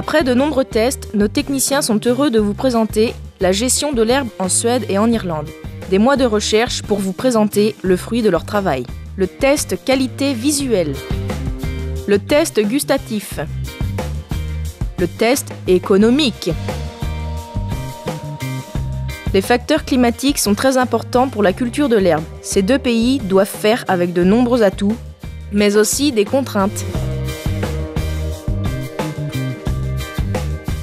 Après de nombreux tests, nos techniciens sont heureux de vous présenter la gestion de l'herbe en Suède et en Irlande. Des mois de recherche pour vous présenter le fruit de leur travail. Le test qualité visuelle. Le test gustatif. Le test économique. Les facteurs climatiques sont très importants pour la culture de l'herbe. Ces deux pays doivent faire avec de nombreux atouts, mais aussi des contraintes.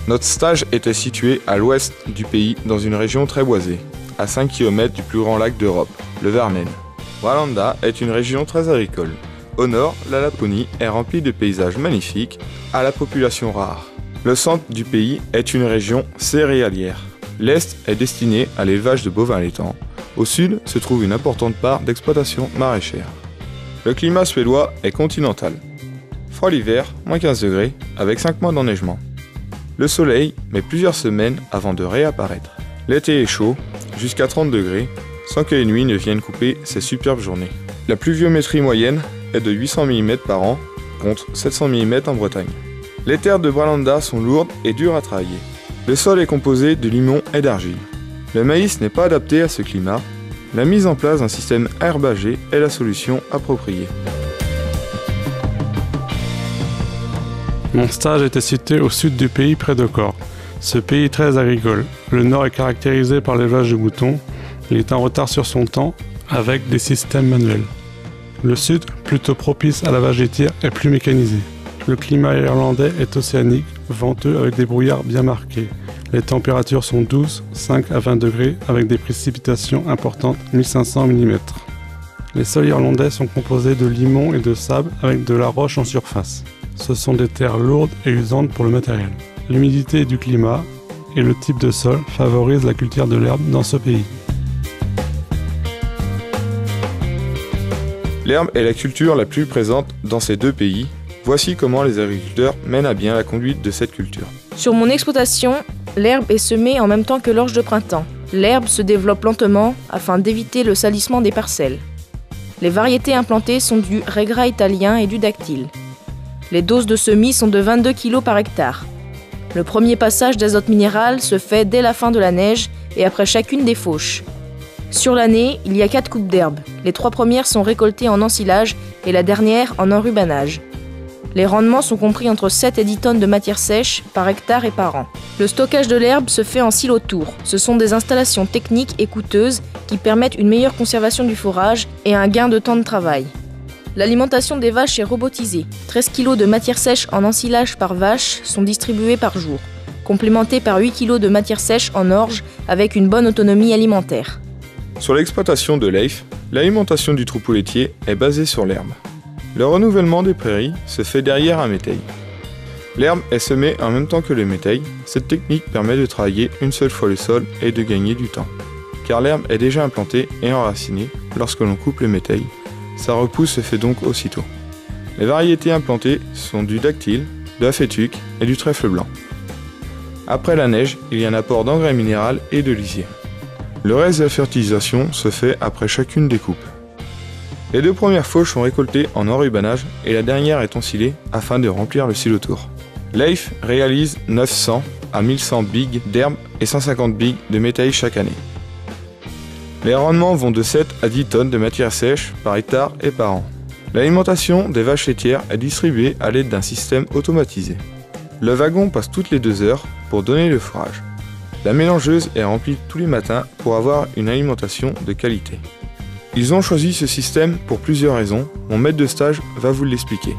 Notre stage était situé à l'ouest du pays, dans une région très boisée, à 5 km du plus grand lac d'Europe, le Värmland. Bralanda est une région très agricole. Au nord, la Laponie est remplie de paysages magnifiques, à la population rare. Le centre du pays est une région céréalière. L'est est destiné à l'élevage de bovins laitants. Au sud se trouve une importante part d'exploitation maraîchère. Le climat suédois est continental. Froid l'hiver, moins 15 degrés, avec 5 mois d'enneigement. Le soleil met plusieurs semaines avant de réapparaître. L'été est chaud, jusqu'à 30 degrés, sans que les nuits ne viennent couper ces superbes journées. La pluviométrie moyenne est de 800 mm par an, contre 700 mm en Bretagne. Les terres de Bralanda sont lourdes et dures à travailler. Le sol est composé de limon et d'argile. Le maïs n'est pas adapté à ce climat. La mise en place d'un système herbagé est la solution appropriée. Mon stage était situé au sud du pays, près de Cork. Ce pays est très agricole. Le nord est caractérisé par l'élevage de moutons. Il est en retard sur son temps, avec des systèmes manuels. Le sud, plutôt propice à la vache laitière, est plus mécanisé. Le climat irlandais est océanique, venteux avec des brouillards bien marqués. Les températures sont douces, 5 à 20 degrés, avec des précipitations importantes, 1500 mm. Les sols irlandais sont composés de limon et de sable avec de la roche en surface. Ce sont des terres lourdes et usantes pour le matériel. L'humidité du climat et le type de sol favorisent la culture de l'herbe dans ce pays. L'herbe est la culture la plus présente dans ces deux pays. Voici comment les agriculteurs mènent à bien la conduite de cette culture. Sur mon exploitation, l'herbe est semée en même temps que l'orge de printemps. L'herbe se développe lentement afin d'éviter le salissement des parcelles. Les variétés implantées sont du Regra italien et du dactyle. Les doses de semis sont de 22 kg par hectare. Le premier passage d'azote minéral se fait dès la fin de la neige et après chacune des fauches. Sur l'année, il y a 4 coupes d'herbe. Les 3 premières sont récoltées en ensilage et la dernière en enrubanage. Les rendements sont compris entre 7 et 10 tonnes de matière sèche par hectare et par an. Le stockage de l'herbe se fait en silotour. Ce sont des installations techniques et coûteuses qui permettent une meilleure conservation du fourrage et un gain de temps de travail. L'alimentation des vaches est robotisée. 13 kg de matière sèche en ensilage par vache sont distribués par jour, complémentés par 8 kg de matière sèche en orge avec une bonne autonomie alimentaire. Sur l'exploitation de Leif, l'alimentation du troupeau laitier est basée sur l'herbe. Le renouvellement des prairies se fait derrière un métail. L'herbe est semée en même temps que le métail. Cette technique permet de travailler une seule fois le sol et de gagner du temps. Car l'herbe est déjà implantée et enracinée lorsque l'on coupe le métail. Sa repousse se fait donc aussitôt. Les variétés implantées sont du dactyle, de la fétuque et du trèfle blanc. Après la neige, il y a un apport d'engrais minéral et de lisier. Le reste de la fertilisation se fait après chacune des coupes. Les 2 premières fauches sont récoltées en enrubanage et la dernière est ensilée afin de remplir le silotour. Leif réalise 900 à 1100 bigs d'herbe et 150 bigs de métail chaque année. Les rendements vont de 7 à 10 tonnes de matière sèche par hectare et par an. L'alimentation des vaches laitières est distribuée à l'aide d'un système automatisé. Le wagon passe toutes les 2 heures pour donner le fourrage. La mélangeuse est remplie tous les matins pour avoir une alimentation de qualité. Ils ont choisi ce système pour plusieurs raisons. Mon maître de stage va vous l'expliquer.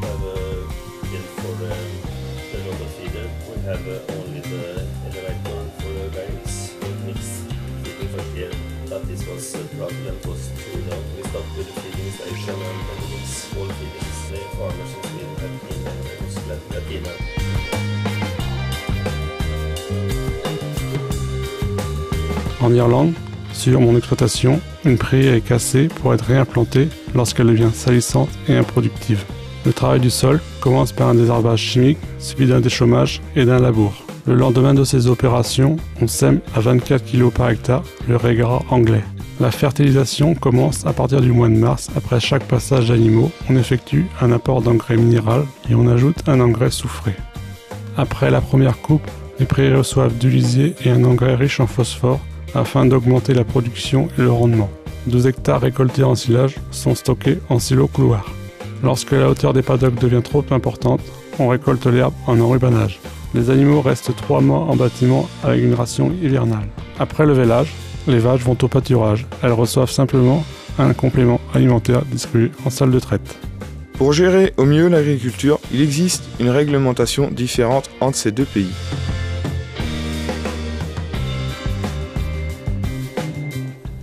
En Irlande, sur mon exploitation, une prairie est cassée pour être réimplantée lorsqu'elle devient salissante et improductive. Le travail du sol commence par un désherbage chimique, suivi d'un déchômage et d'un labour. Le lendemain de ces opérations, on sème à 24 kg par hectare le Regra anglais. La fertilisation commence à partir du mois de mars. Après chaque passage d'animaux, on effectue un apport d'engrais minéral et on ajoute un engrais soufré. Après la première coupe, les prairies reçoivent du lisier et un engrais riche en phosphore afin d'augmenter la production et le rendement. 12 hectares récoltés en silage sont stockés en silos couloirs. Lorsque la hauteur des paddocks devient trop importante, on récolte l'herbe en enrubanage. Les animaux restent 3 mois en bâtiment avec une ration hivernale. Après le vêlage, les vaches vont au pâturage. Elles reçoivent simplement un complément alimentaire distribué en salle de traite. Pour gérer au mieux l'agriculture, il existe une réglementation différente entre ces deux pays.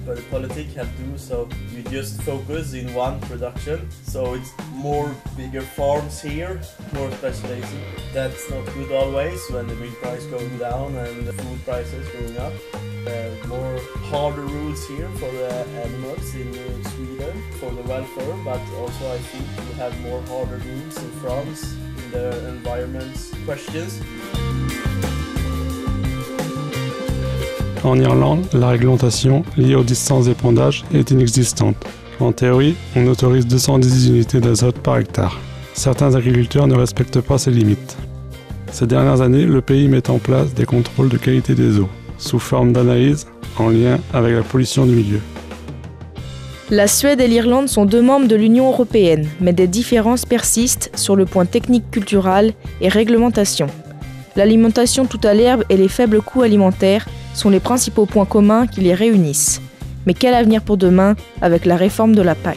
But politics have to do so you just focus in one production, so it's more bigger farms here, more specialization. That's not good always when the milk price going down and the food prices going up. More harder rules here for the animals in Sweden for the welfare, but also I think we have more harder rules in France in the environment questions. En Irlande, la réglementation liée aux distances d'épandage est inexistante. En théorie, on autorise 210 unités d'azote par hectare. Certains agriculteurs ne respectent pas ces limites. Ces dernières années, le pays met en place des contrôles de qualité des eaux, sous forme d'analyse en lien avec la pollution du milieu. La Suède et l'Irlande sont 2 membres de l'Union européenne, mais des différences persistent sur le point technique culturel et réglementation. L'alimentation toute à l'herbe et les faibles coûts alimentaires sont les principaux points communs qui les réunissent. Mais quel avenir pour demain avec la réforme de la PAC ?